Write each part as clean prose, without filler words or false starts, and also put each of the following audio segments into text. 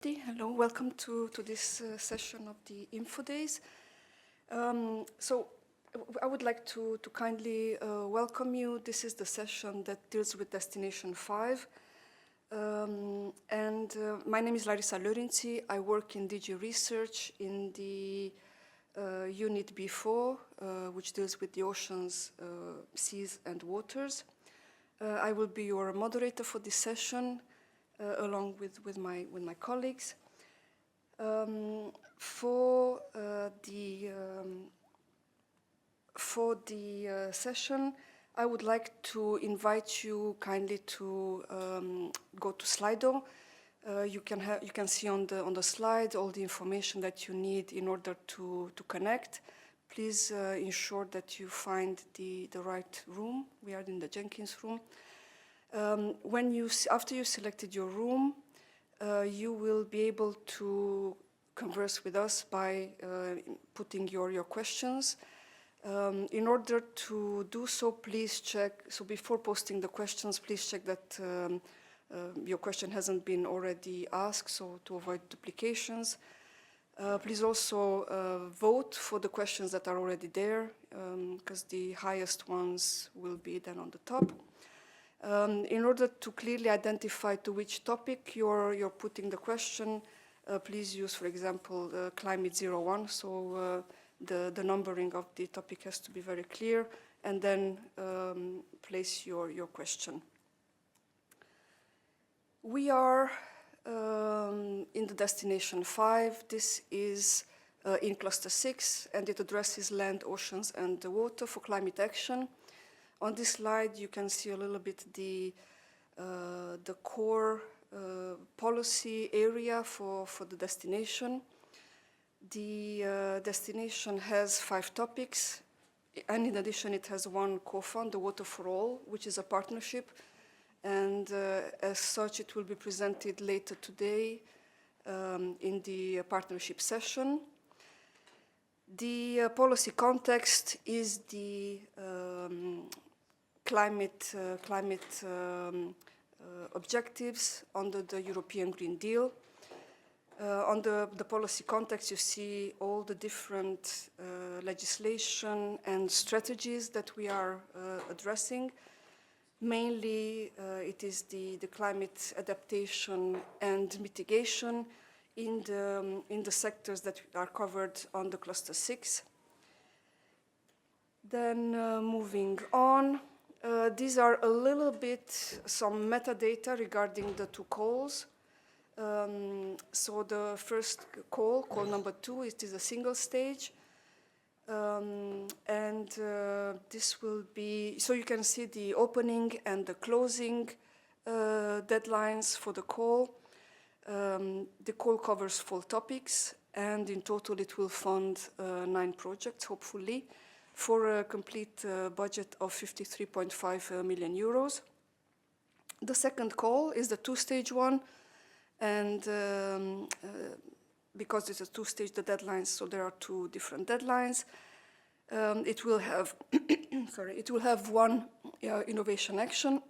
Hello, welcome to this session of the Info Days. I would like to kindly welcome you. This is the session that deals with Destination 5. My name is Larissa Lorenzi. I work in DG Research in the Unit B4, which deals with the oceans, seas, and waters. I will be your moderator for this session, along with my colleagues. For the session, I would like to invite you kindly to go to Slido. You can see on the slide all the information that you need in order to connect. Please ensure that you find the right room. We are in the Jenkins room. After you selected your room, you will be able to converse with us by putting your questions. In order to do so, please check. So before posting the questions, please check that your question hasn't been already asked, so to avoid duplications. Please also vote for the questions that are already there, because the highest ones will be then on the top. In order to clearly identify to which topic you're putting the question, please use, for example, Climate 01. So the numbering of the topic has to be very clear, and then place your question. We are in the Destination 5. This is in Cluster 6, and it addresses land, oceans, and the water for climate action. On this slide, you can see a little bit the core policy area for the destination. The destination has 5 topics, and in addition, it has one co-fund, the Water for All, which is a partnership. And as such, it will be presented later today in the partnership session. The policy context is the climate objectives under the European Green Deal. On the policy context, you see all the different legislation and strategies that we are addressing. Mainly, it is the climate adaptation and mitigation in the sectors that are covered on the Cluster 6. Then moving on. These are a little bit some metadata regarding the 2 calls. So the first call number 2, it is a single stage. This will be, so you can see the opening and the closing deadlines for the call. The call covers 4 topics, and in total it will fund 9 projects, hopefully, for a complete budget of 53.5 million euros. The second call is the 2-stage one, and because it's a 2-stage, the deadlines, so there are 2 different deadlines. It will have, it will have 1 innovation action,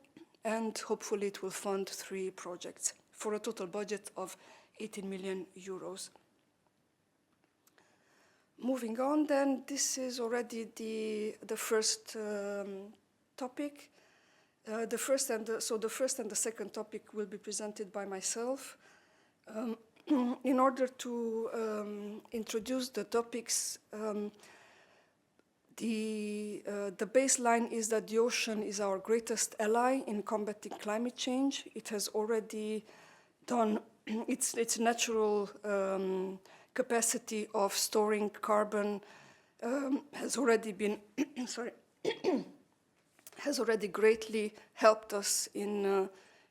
and hopefully it will fund 3 projects for a total budget of 18 million euros. Moving on, then, this is already the first topic. The first and the second topic will be presented by myself. In order to introduce the topics, the baseline is that the ocean is our greatest ally in combating climate change. It has already done its natural capacity of storing carbon has already been has already greatly helped us in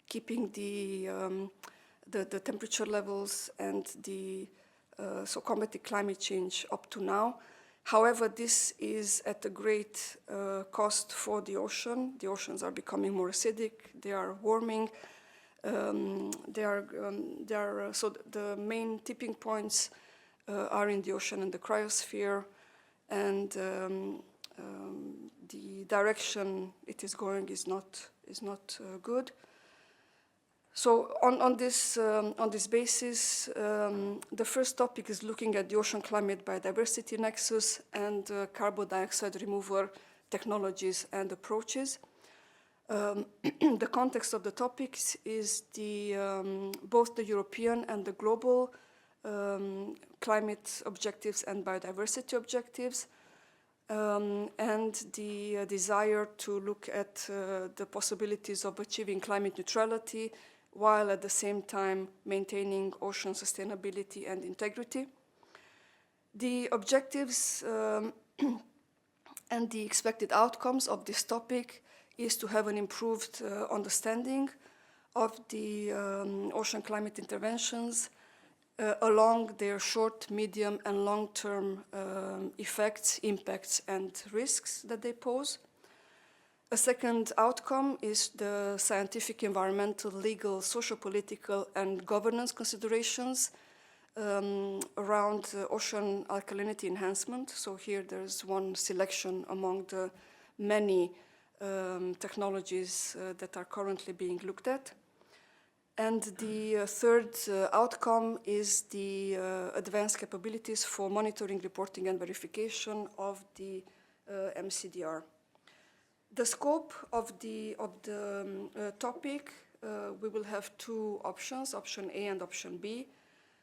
keeping the temperature levels and so combating climate change up to now. However, this is at a great cost for the ocean. The oceans are becoming more acidic. They are warming. So the main tipping points are in the ocean and the cryosphere, and the direction it is going is not good. So on this basis, the first topic is looking at the ocean climate biodiversity nexus and carbon dioxide removal technologies and approaches. The context of the topics is both the European and the global climate objectives and biodiversity objectives, and the desire to look at the possibilities of achieving climate neutrality while at the same time maintaining ocean sustainability and integrity. The objectives and the expected outcomes of this topic is to have an improved understanding of the ocean climate interventions along their short, medium, and long-term effects, impacts, and risks that they pose. A second outcome is the scientific, environmental, legal, socio-political, and governance considerations around ocean alkalinity enhancement. So here there's one selection among the many technologies that are currently being looked at. And the third outcome is the advanced capabilities for monitoring, reporting, and verification of the MCDR. The scope of the topic, we will have two options, option A and option B.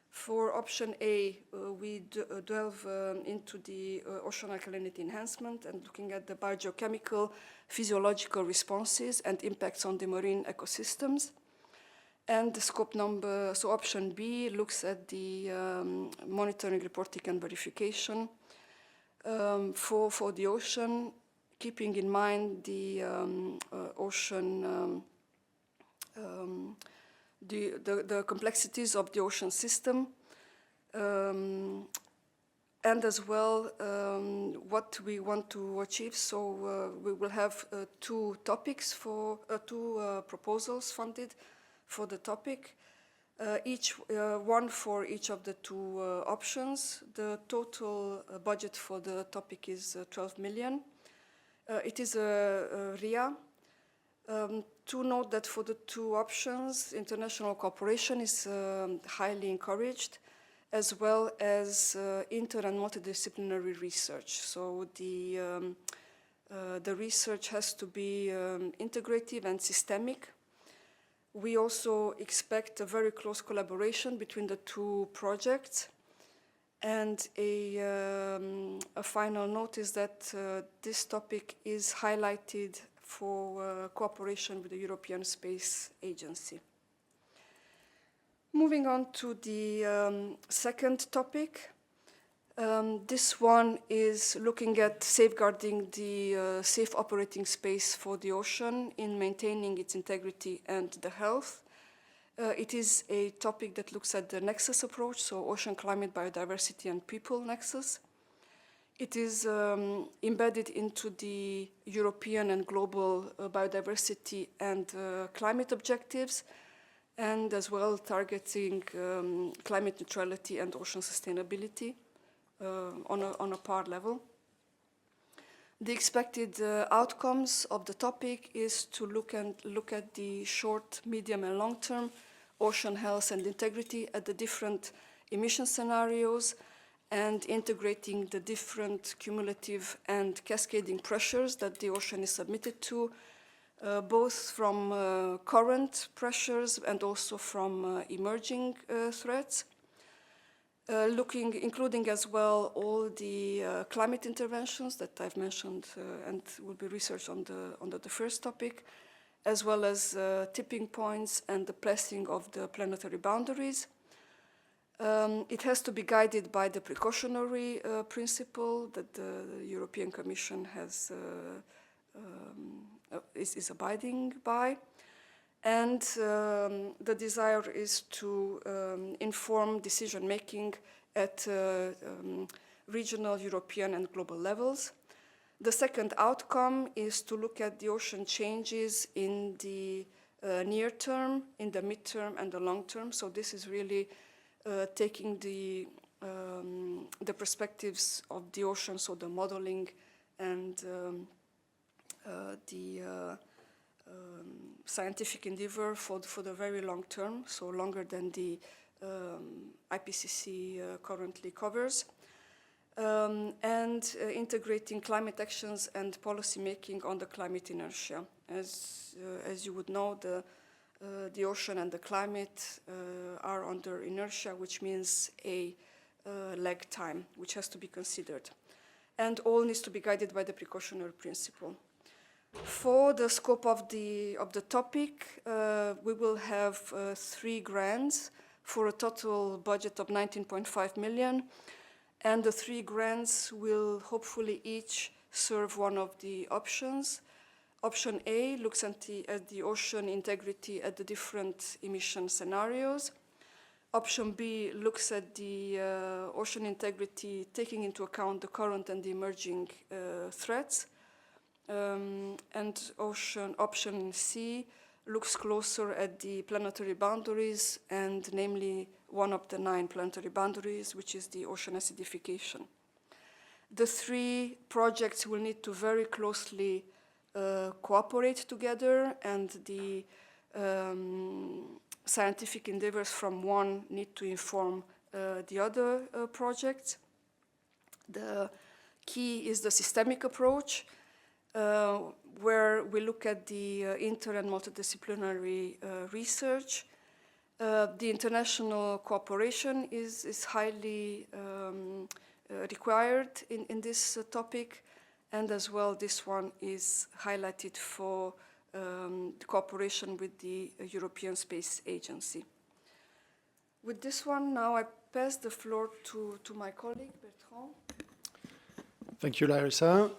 For option A, we delve into the ocean alkalinity enhancement and looking at the biogeochemical, physiological responses and impacts on the marine ecosystems. And the scope number, so option B looks at the monitoring, reporting, and verification for the ocean, keeping in mind the ocean, the complexities of the ocean system, and as well what we want to achieve. So we will have two topics for two proposals funded for the topic, one for each of the two options. The total budget for the topic is 12 million. It is a RIA. To note that for the two options, international cooperation is highly encouraged, as well as inter and multidisciplinary research. So the research has to be integrative and systemic. We also expect a very close collaboration between the two projects. And a final note is that this topic is highlighted for cooperation with the European Space Agency. Moving on to the second topic. This one is looking at safeguarding the safe operating space for the ocean in maintaining its integrity and the health. It is a topic that looks at the nexus approach, so ocean climate, biodiversity, and people nexus. It is embedded into the European and global biodiversity and climate objectives, and as well targeting climate neutrality and ocean sustainability on a par level. The expected outcomes of the topic is to look at the short, medium, and long-term ocean health and integrity at the different emission scenarios, and integrating the different cumulative and cascading pressures that the ocean is submitted to, both from current pressures and also from emerging threats. Including as well all the climate interventions that I've mentioned and will be researched on the first topic, as well as tipping points and the placing of the planetary boundaries. It has to be guided by the precautionary principle that the European Commission is abiding by. And the desire is to inform decision-making at regional, European, and global levels. The second outcome is to look at the ocean changes in the near term, in the midterm, and the long term. So this is really taking the perspectives of the ocean, so the modeling and the scientific endeavor for the very long term, so longer than the IPCC currently covers. And integrating climate actions and policy making on the climate inertia. As you would know, the ocean and the climate are under inertia, which means a lag time, which has to be considered. And all needs to be guided by the precautionary principle. For the scope of the topic, we will have 3 grants for a total budget of 19.5 million. And the 3 grants will hopefully each serve one of the options. Option A looks at the ocean integrity at the different emission scenarios. Option B looks at the ocean integrity taking into account the current and the emerging threats. And option C looks closer at the planetary boundaries, and namely one of the 9 planetary boundaries, which is the ocean acidification. The 3 projects will need to very closely cooperate together, and the scientific endeavors from one need to inform the other projects. The key is the systemic approach, where we look at the inter- and multidisciplinary research. The international cooperation is highly required in this topic, and as well this one is highlighted for the cooperation with the European Space Agency. With this one, now I pass the floor to my colleague, Bertrand. Thank you, Larissa.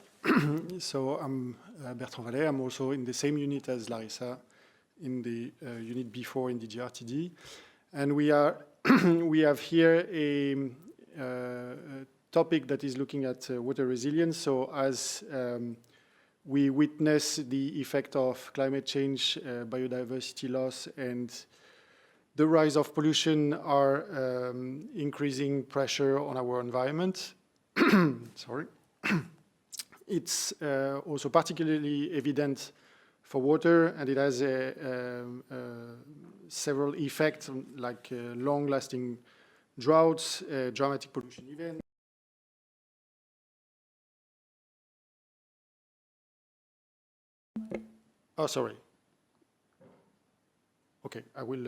So I'm Bertrand Vallet. I'm also in the same unit as Larissa, in the unit B4 in the GRTD. And we have here a topic that is looking at water resilience. So as we witness the effect of climate change, biodiversity loss, and the rise of pollution are increasing pressure on our environment. Sorry. It's also particularly evident for water, and it has several effects, like long-lasting droughts, dramatic pollution events. Oh, sorry. Okay, I will.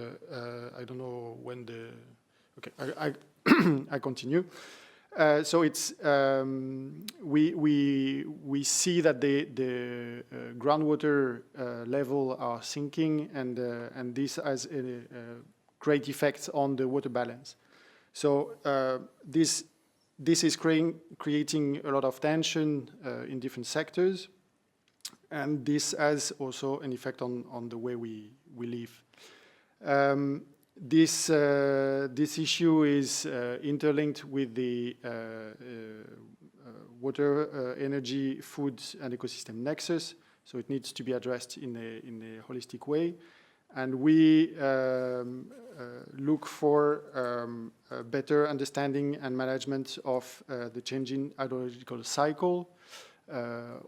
I don't know when the. Okay, I continue. So it's we see that the groundwater level are sinking, and this has a great effect on the water balance. So this is creating a lot of tension in different sectors, and this has also an effect on the way we live. This issue is interlinked with the water, energy, food, and ecosystem nexus, so it needs to be addressed in a holistic way. And we look for a better understanding and management of the changing hydrological cycle,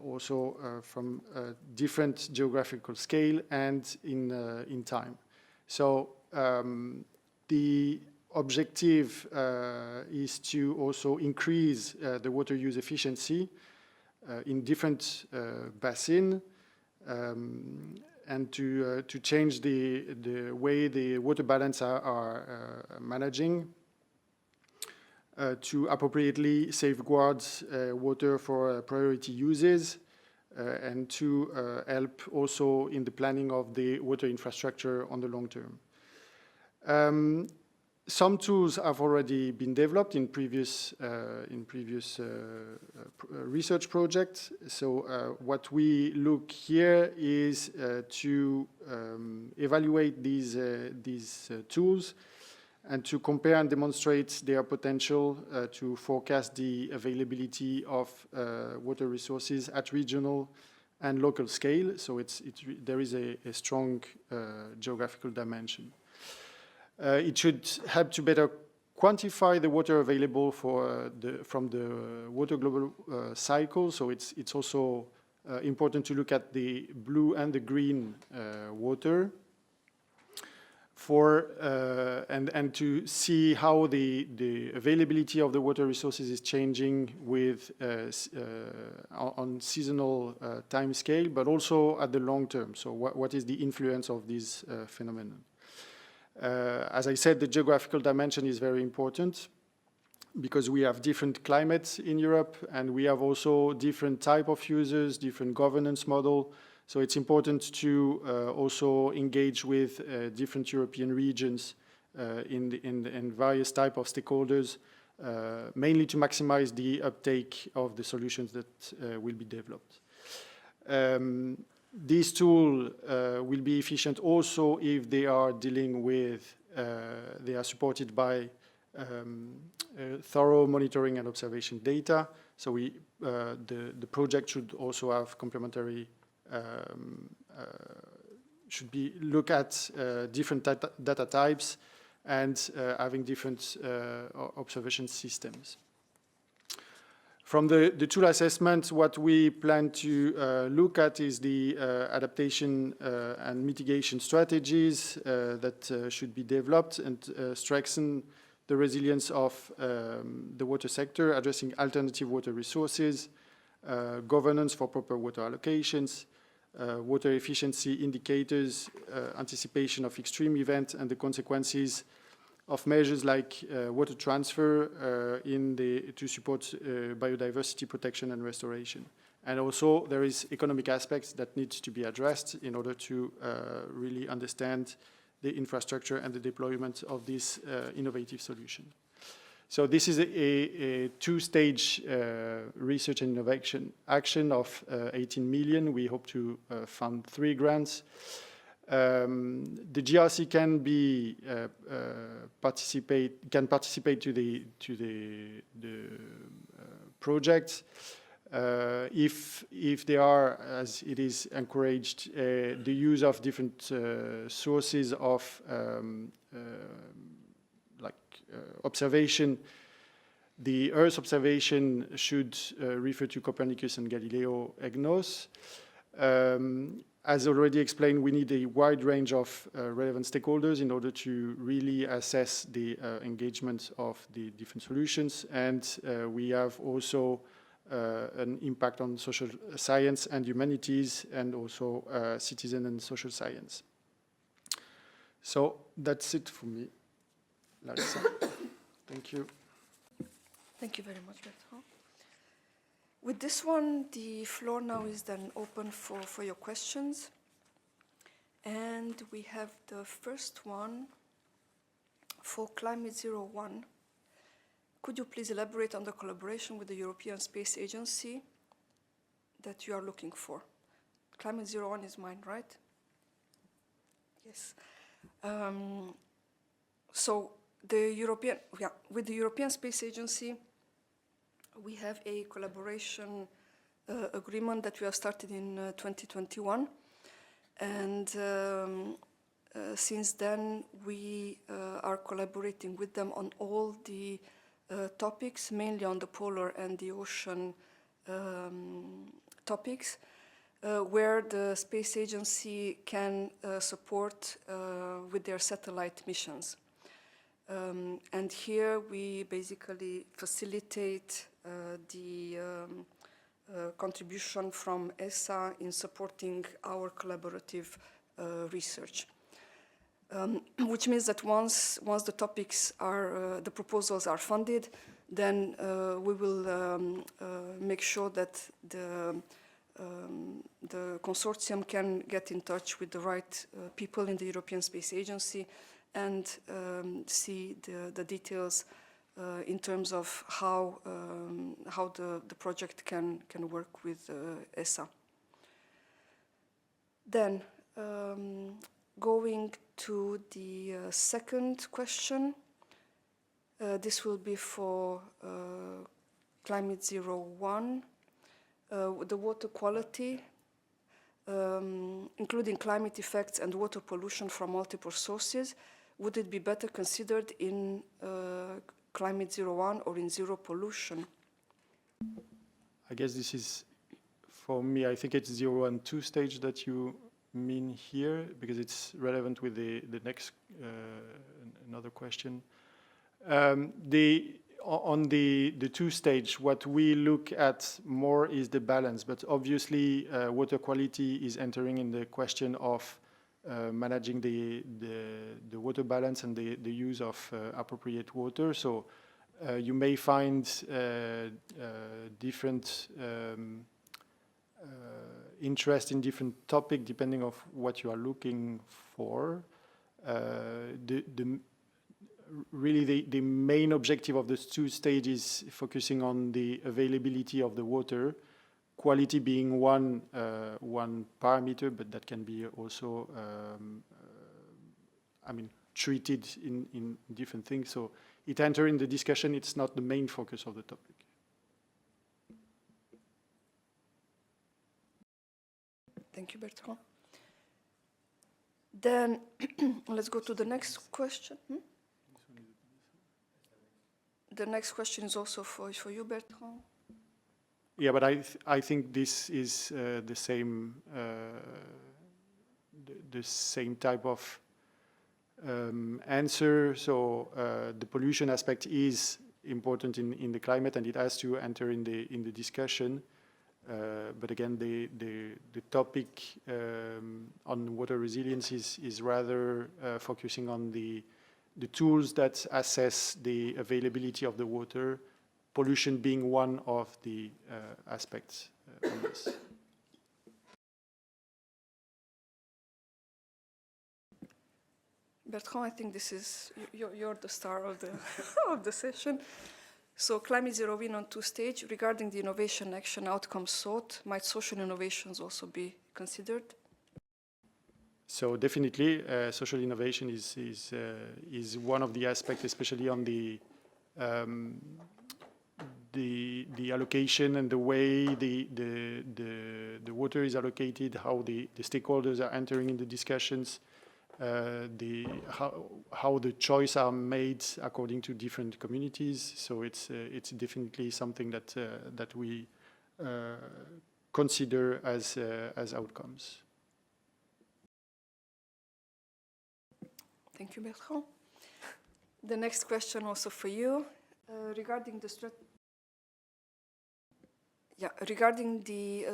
also from a different geographical scale and in time. So the objective is to also increase the water use efficiency in different basins, and to change the way the water balance are managing, to appropriately safeguard water for priority uses, and to help also in the planning of the water infrastructure on the long term. Some tools have already been developed in previous research projects. So what we look here is to evaluate these tools and to compare and demonstrate their potential to forecast the availability of water resources at regional and local scale. So there is a strong geographical dimension. It should help to better quantify the water available from the water global cycle. So it's also important to look at the blue and the green water and to see how the availability of the water resources is changing with on seasonal time scale, but also at the long term. So what is the influence of this phenomenon? As I said, the geographical dimension is very important because we have different climates in Europe, and we have also different type of users, different governance model. So it's important to also engage with different European regions in various type of stakeholders, mainly to maximize the uptake of the solutions that will be developed. This tool will be efficient also if they are dealing with, they are supported by thorough monitoring and observation data. So the project should also have complementary, should be look at different data types and having different observation systems. From the tool assessment, what we plan to look at is the adaptation and mitigation strategies that should be developed and strengthen the resilience of the water sector, addressing alternative water resources, governance for proper water allocations, water efficiency indicators, anticipation of extreme events, and the consequences of measures like water transfer to support biodiversity protection and restoration. And also there is economic aspects that need to be addressed in order to really understand the infrastructure and the deployment of this innovative solution. So this is a two-stage research and innovation action of 18 million. We hope to fund 3 grants. The GRC can participate to the project if there are, as it is encouraged, the use of different sources of observation. The Earth observation should refer to Copernicus and Galileo EGNOS. As already explained, we need a wide range of relevant stakeholders in order to really assess the engagement of the different solutions. And we have also an impact on social science and humanities, and also citizen and social science. So that's it for me, Larissa. Thank you. Thank you very much, Bertrand. With this one, the floor now is then open for your questions. And we have the first one for Climate 01. Could you please elaborate on the collaboration with the European Space Agency that you are looking for? Climate 01 is mine, right? Yes. So with the European Space Agency, we have a collaboration agreement that we have started in 2021. And since then, we are collaborating with them on all the topics, mainly on the polar and the ocean topics, where the Space Agency can support with their satellite missions. And here we basically facilitate the contribution from ESA in supporting our collaborative research. Which means that once the topics are, the proposals are funded, then we will make sure that the consortium can get in touch with the right people in the European Space Agency and see the details in terms of how the project can work with ESA. Then, going to the second question, this will be for Climate 01, the water quality, including climate effects and water pollution from multiple sources. Would it be better considered in Climate 01 or in zero pollution? I guess this is for me, I think it's 0 and 2 stage that you mean here, because it's relevant with the next, another question. On the 2 stage, what we look at more is the balance, but obviously water quality is entering in the question of managing the water balance and the use of appropriate water. So you may find different interest in different topic depending of what you are looking for. Really, the main objective of the 2 stages focusing on the availability of the water, quality being one parameter, but that can be also, treated in different things. So it enters in the discussion. It's not the main focus of the topic. Thank you, Bertrand. Then let's go to the next question. The next question is also for you, Bertrand. Yeah, but I think this is the same type of answer. So the pollution aspect is important in the climate, and it has to enter in the discussion. But again, the topic on water resilience is rather focusing on the tools that assess the availability of the water, pollution being one of the aspects on this. Bertrand, I think this is, you're the star of the, of the session. So climate zero in on 2 stage, regarding the innovation action outcomes sought, might social innovations also be considered? So definitely, social innovation is one of the aspects, especially on the allocation and the way the water is allocated, how the stakeholders are entering in the discussions, how the choice are made according to different communities. So it's definitely something that we consider as outcomes. Thank you, Bertrand. The next question also for you, regarding the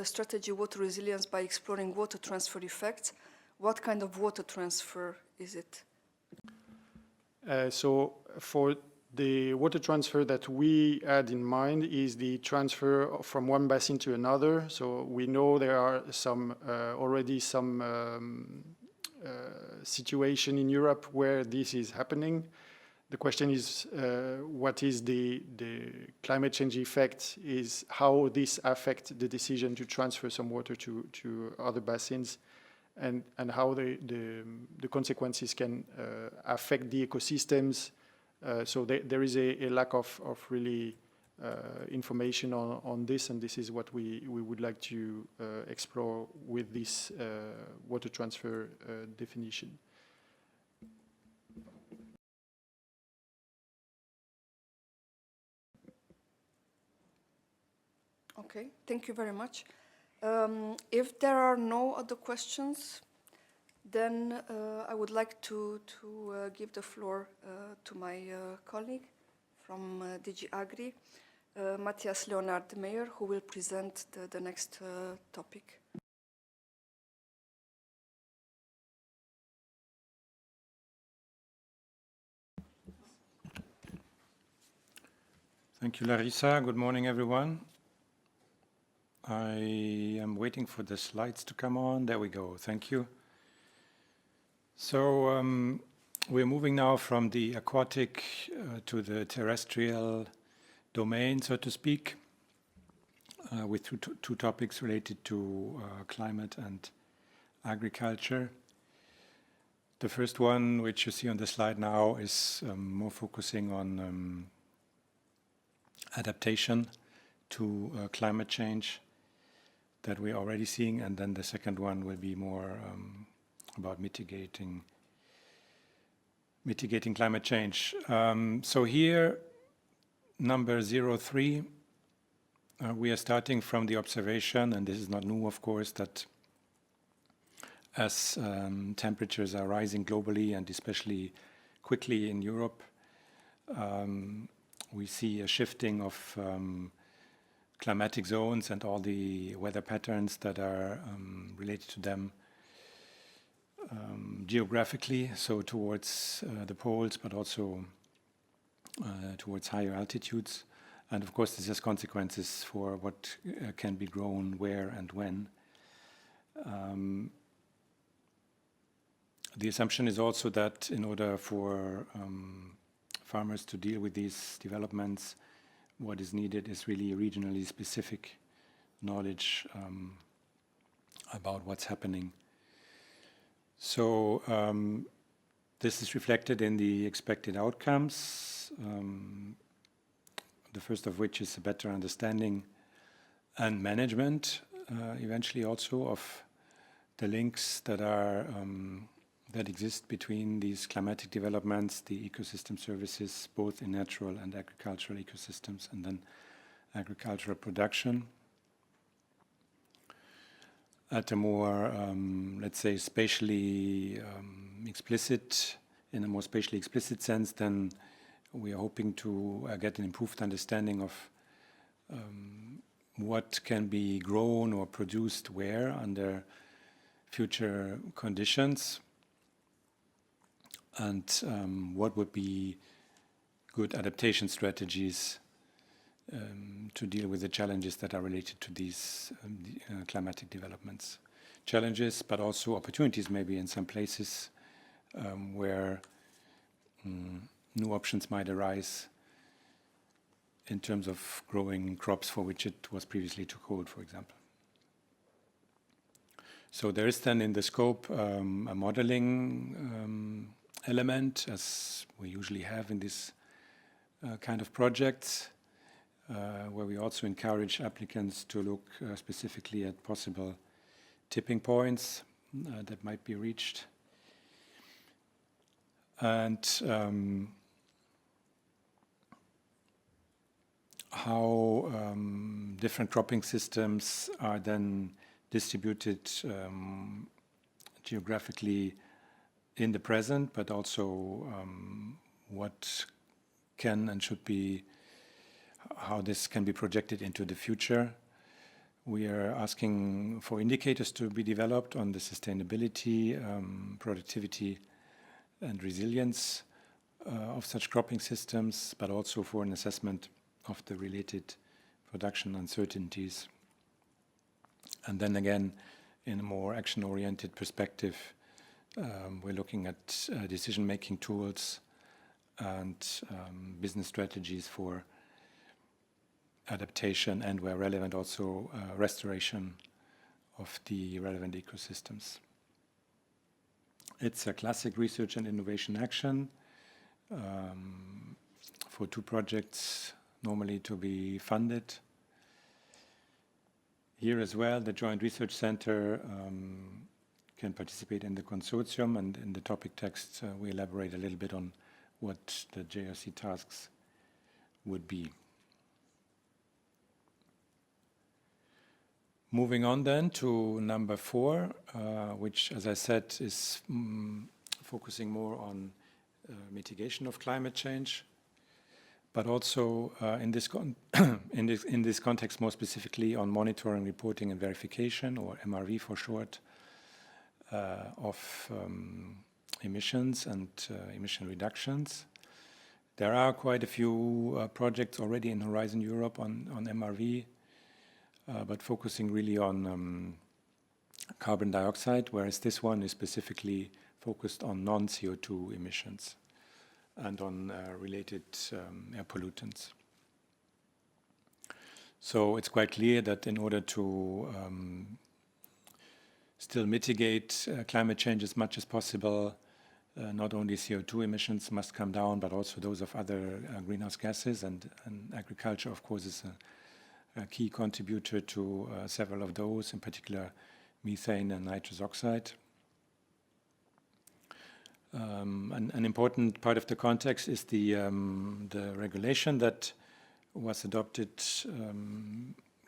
strategy water resilience by exploring water transfer effects. What kind of water transfer is it? So for the water transfer that we had in mind is the transfer from one basin to another. So we know there are already some situation in Europe where this is happening. The question is, what is the climate change effect, is how this affects the decision to transfer some water to other basins, and how the consequences can affect the ecosystems. So there is a lack of really information on this, and this is what we would like to explore with this water transfer definition. Okay, thank you very much. If there are no other questions, then I would like to give the floor to my colleague from DG Agri, Matthias Leonard Meyer, who will present the next topic. Thank you, Larissa. Good morning, everyone. I am waiting for the slides to come on. There we go. Thank you. So we're moving now from the aquatic to the terrestrial domain, so to speak, with two topics related to climate and agriculture. The first one, which you see on the slide now, is more focusing on adaptation to climate change that we're already seeing, and then the second one will be more about mitigating climate change. So here, number 03 we are starting from the observation, and this is not new, of course, that as temperatures are rising globally and especially quickly in Europe, we see a shifting of climatic zones and all the weather patterns that are related to them geographically, so towards the poles, but also towards higher altitudes. And of course, this has consequences for what can be grown where and when. The assumption is also that in order for farmers to deal with these developments, what is needed is really regionally specific knowledge about what's happening. So this is reflected in the expected outcomes, the first of which is a better understanding and management, eventually also of the links that are that exist between these climatic developments, the ecosystem services, both in natural and agricultural ecosystems, and then agricultural production. At a more, let's say, spatially explicit, in a more spatially explicit sense, then we are hoping to get an improved understanding of what can be grown or produced where under future conditions, and what would be good adaptation strategies to deal with the challenges that are related to these climatic developments. Challenges, but also opportunities maybe in some places where new options might arise in terms of growing crops for which it was previously too cold, for example. So there is then in the scope a modeling element, as we usually have in this kind of projects, where we also encourage applicants to look specifically at possible tipping points that might be reached. And how different cropping systems are then distributed geographically in the present, but also what can and should be, how this can be projected into the future. We are asking for indicators to be developed on the sustainability, productivity, and resilience of such cropping systems, but also for an assessment of the related production uncertainties. And then again, in a more action-oriented perspective, we're looking at decision-making tools and business strategies for adaptation, and where relevant also restoration of the relevant ecosystems. It's a classic research and innovation action for 2 projects normally to be funded. Here as well, the Joint Research Center can participate in the consortium, and in the topic text we elaborate a little bit on what the JRC tasks would be. Moving on then to number 4, which, as I said, is focusing more on mitigation of climate change, but also in this context more specifically on monitoring, reporting, and verification, or MRV for short, of emissions and emission reductions. There are quite a few projects already in Horizon Europe on MRV, but focusing really on carbon dioxide, whereas this one is specifically focused on non-CO2 emissions and on related air pollutants. So it's quite clear that in order to still mitigate climate change as much as possible, not only CO2 emissions must come down, but also those of other greenhouse gases, and agriculture, of course, is a key contributor to several of those, in particular methane and nitrous oxide. An important part of the context is the regulation that was adopted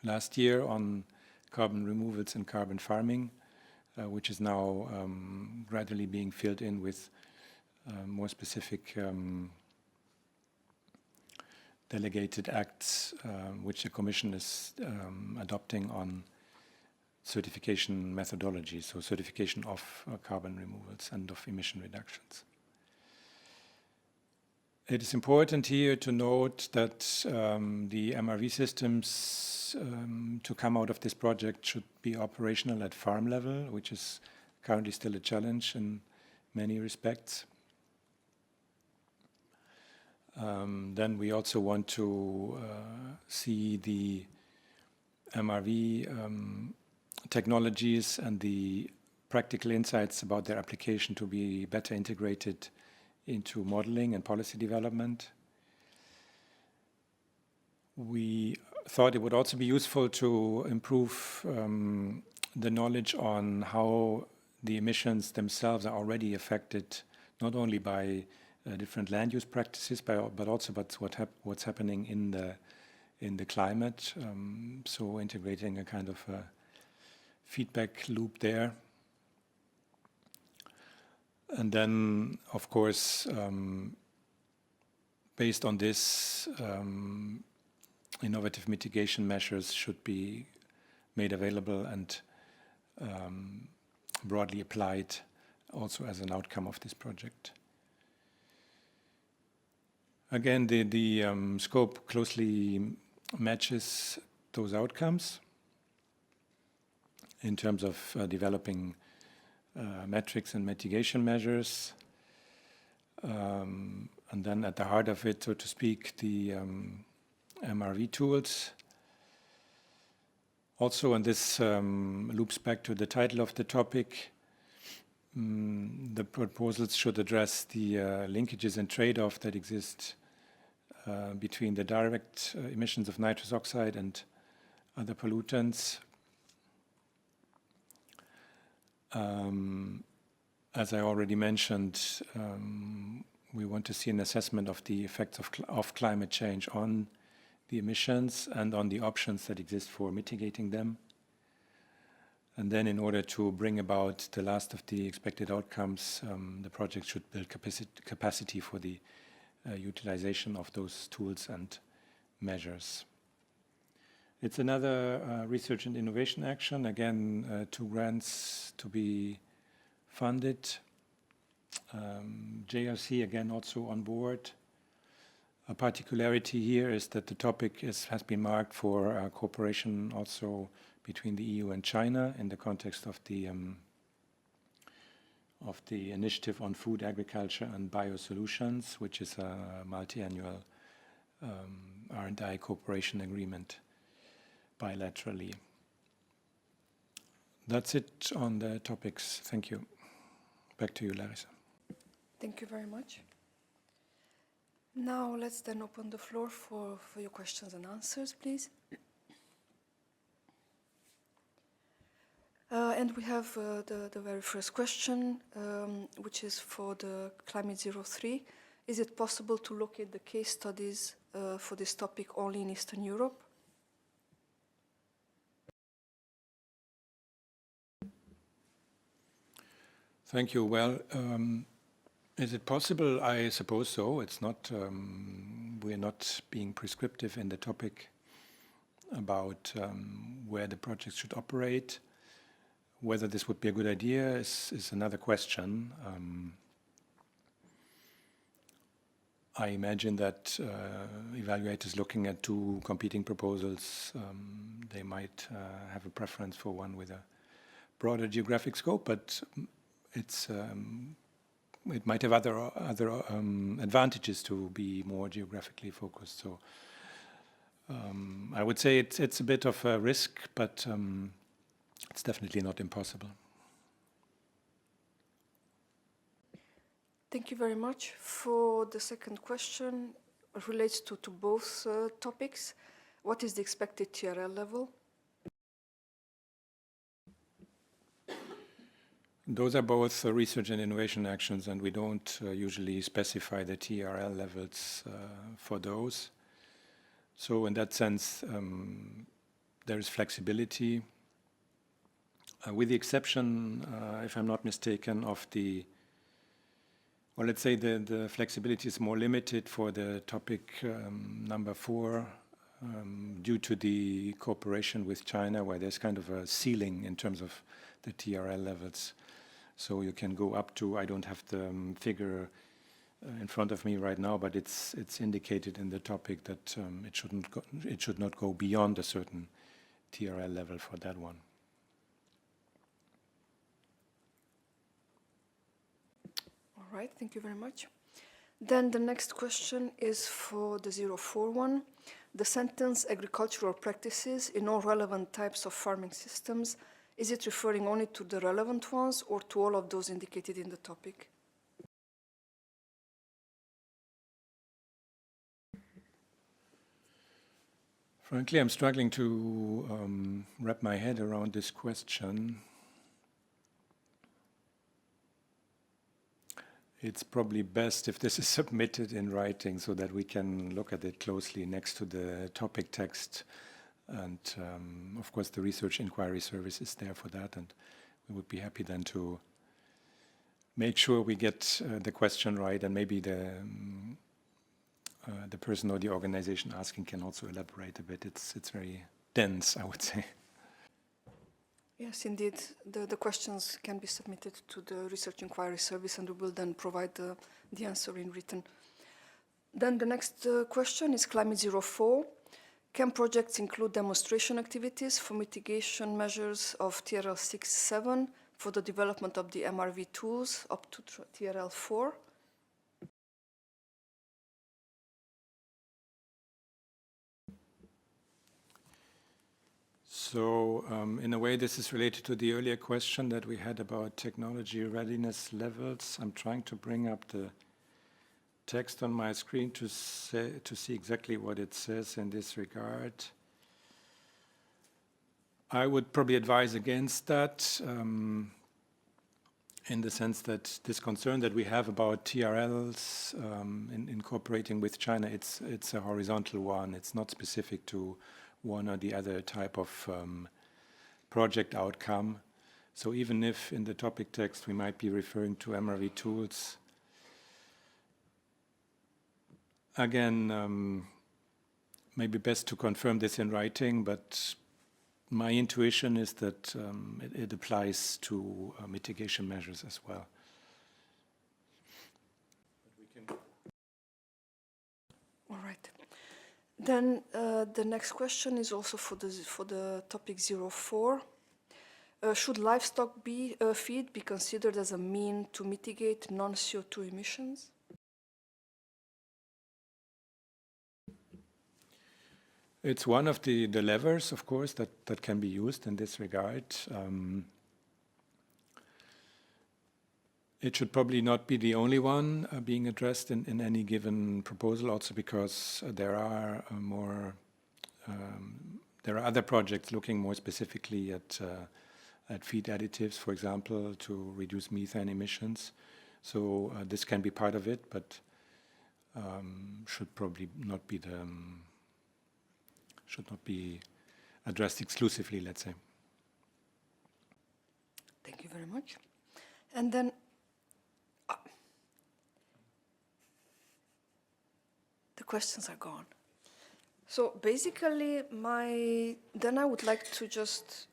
last year on carbon removals and carbon farming, which is now gradually being filled in with more specific delegated acts, which the Commission is adopting on certification methodology, so certification of carbon removals and of emission reductions. It is important here to note that the MRV systems to come out of this project should be operational at farm level, which is currently still a challenge in many respects. Then we also want to see the MRV technologies and the practical insights about their application to be better integrated into modeling and policy development. We thought it would also be useful to improve the knowledge on how the emissions themselves are already affected, not only by different land use practices, but also by what's happening in the climate. So integrating a kind of a feedback loop there. And then, of course, based on this, innovative mitigation measures should be made available and broadly applied also as an outcome of this project. Again, the scope closely matches those outcomes in terms of developing metrics and mitigation measures. And then at the heart of it, so to speak, the MRV tools. Also, and this loops back to the title of the topic, the proposals should address the linkages and trade-off that exist between the direct emissions of nitrous oxide and other pollutants. As I already mentioned, we want to see an assessment of the effects of climate change on the emissions and on the options that exist for mitigating them. And then in order to bring about the last of the expected outcomes, the project should build capacity for the utilization of those tools and measures. It's another research and innovation action. Again, 2 grants to be funded. JRC again also on board. A particularity here is that the topic has been marked for cooperation also between the EU and China in the context of the Initiative on Food, Agriculture and Biosolutions, which is a multi-annual R&I cooperation agreement bilaterally. That's it on the topics. Thank you. Back to you, Larissa. Thank you very much. Now let's then open the floor for your questions and answers, please. And we have the very first question, which is for the Climate 03. Is it possible to locate the case studies for this topic only in Eastern Europe? Thank you. Well, is it possible? I suppose so. It's not. We're not being prescriptive in the topic about where the project should operate. Whether this would be a good idea is another question. I imagine that evaluators looking at 2 competing proposals, they might have a preference for one with a broader geographic scope, but it might have other advantages to be more geographically focused. So I would say it's a bit of a risk, but it's definitely not impossible. Thank you very much. For the second question, it relates to both topics. What is the expected TRL level? Those are both research and innovation actions, and we don't usually specify the TRL levels for those. So in that sense, there is flexibility, with the exception, if I'm not mistaken, of the, well, let's say the flexibility is more limited for the topic number 4, due to the cooperation with China, where there's kind of a ceiling in terms of the TRL levels. So you can go up to, I don't have the figure in front of me right now, but it's indicated in the topic that it should not go beyond a certain TRL level for that one. All right, thank you very much. Then the next question is for the 041. The sentence agricultural practices in all relevant types of farming systems, is it referring only to the relevant ones or to all of those indicated in the topic? Frankly, I'm struggling to wrap my head around this question. It's probably best if this is submitted in writing so that we can look at it closely next to the topic text. And of course, the Research Inquiry Service is there for that. And we would be happy then to make sure we get the question right, and maybe the person or the organization asking can also elaborate a bit. It's very dense, I would say. Yes, indeed. The questions can be submitted to the Research Inquiry Service, and we will then provide the answer in written. Then the next question is Climate 04. Can projects include demonstration activities for mitigation measures of TRL 6-7 for the development of the MRV tools up to TRL 4? So, in a way, this is related to the earlier question that we had about technology readiness levels. I'm trying to bring up the text on my screen to see exactly what it says in this regard. I would probably advise against that, in the sense that this concern that we have about TRLs in cooperating with China, it's a horizontal one. It's not specific to one or the other type of project outcome. So even if in the topic text we might be referring to MRV tools, again, maybe best to confirm this in writing, but my intuition is that it applies to mitigation measures as well. All right. Then the next question is also for the topic 04. Should livestock feed be considered as a mean to mitigate non-CO2 emissions? It's one of the levers, of course, that can be used in this regard. It should probably not be the only one being addressed in any given proposal, also because there are other projects looking more specifically at feed additives, for example, to reduce methane emissions. So this can be part of it, but should probably not be should not be addressed exclusively, let's say. Thank you very much. And then the questions are gone. So basically, then I would like to just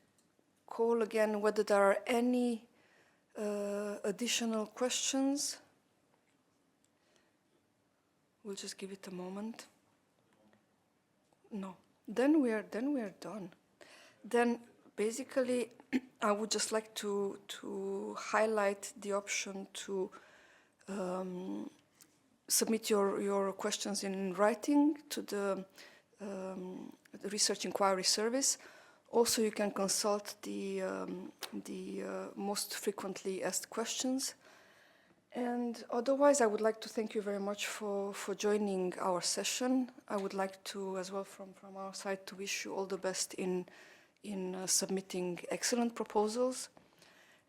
call again whether there are any additional questions. We'll just give it a moment. No. Then we are done. Then basically, I would just like to highlight the option to submit your questions in writing to the Research Inquiry Service. Also, you can consult the most frequently asked questions. And otherwise, I would like to thank you very much for joining our session. I would like to, as well from our side, to wish you all the best in submitting excellent proposals.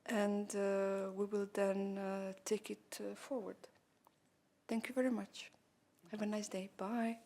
And we will then take it forward. Thank you very much. Have a nice day. Bye.